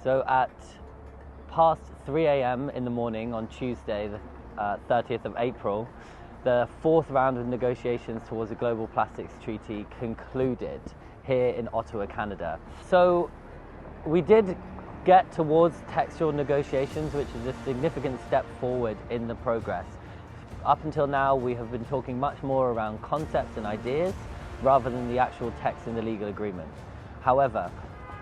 So at past 3 a.m. in the morning on Tuesday, the 30th of April, the fourth round of negotiations towards the Global Plastics Treaty concluded here in Ottawa, Canada. So we did get towards textual negotiations, which is a significant step forward in the progress. Up until now, we have been talking much more around concepts and ideas rather than the actual text in the legal agreement. However,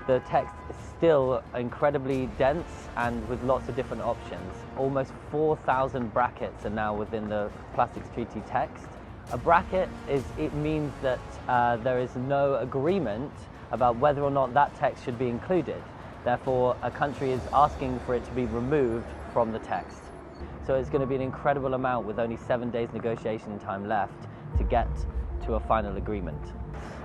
the text is still incredibly dense and with lots of different options. Almost 4,000 brackets are now within the Plastics Treaty text. A bracket means that there is no agreement about whether or not that text should be included. Therefore, a country is asking for it to be removed from the text. So it's going to be an incredible amount with only 7 days negotiation time left to get to a final agreement.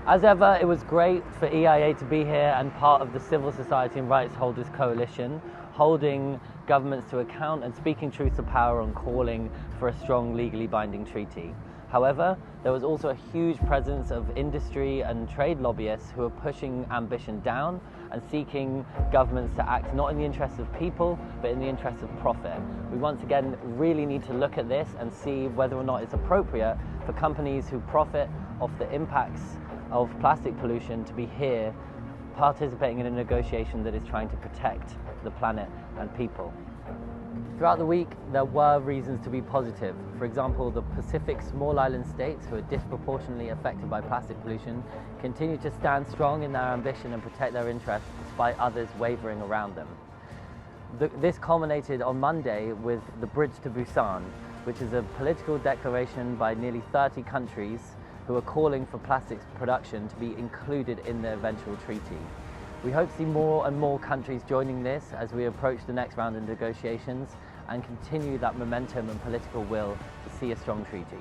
As ever, it was great for EIA to be here and part of the Civil Society and Rights Holders Coalition, holding governments to account and speaking truth to power on calling for a strong legally binding treaty. However, there was also a huge presence of industry and trade lobbyists who are pushing ambition down and seeking governments to act not in the interests of people, but in the interests of profit. We once again really need to look at this and see whether or not it's appropriate for companies who profit off the impacts of plastic pollution to be here participating in a negotiation that is trying to protect the planet and people. Throughout the week, there were reasons to be positive. For example, the Pacific small island states who are disproportionately affected by plastic pollution continue to stand strong in their ambition and protect their interests despite others wavering around them. This culminated on Monday with the Bridge to Busan, which is a political declaration by nearly 30 countries who are calling for plastics production to be included in the eventual treaty. We hope to see more and more countries joining this as we approach the next round of negotiations and continue that momentum and political will to see a strong treaty.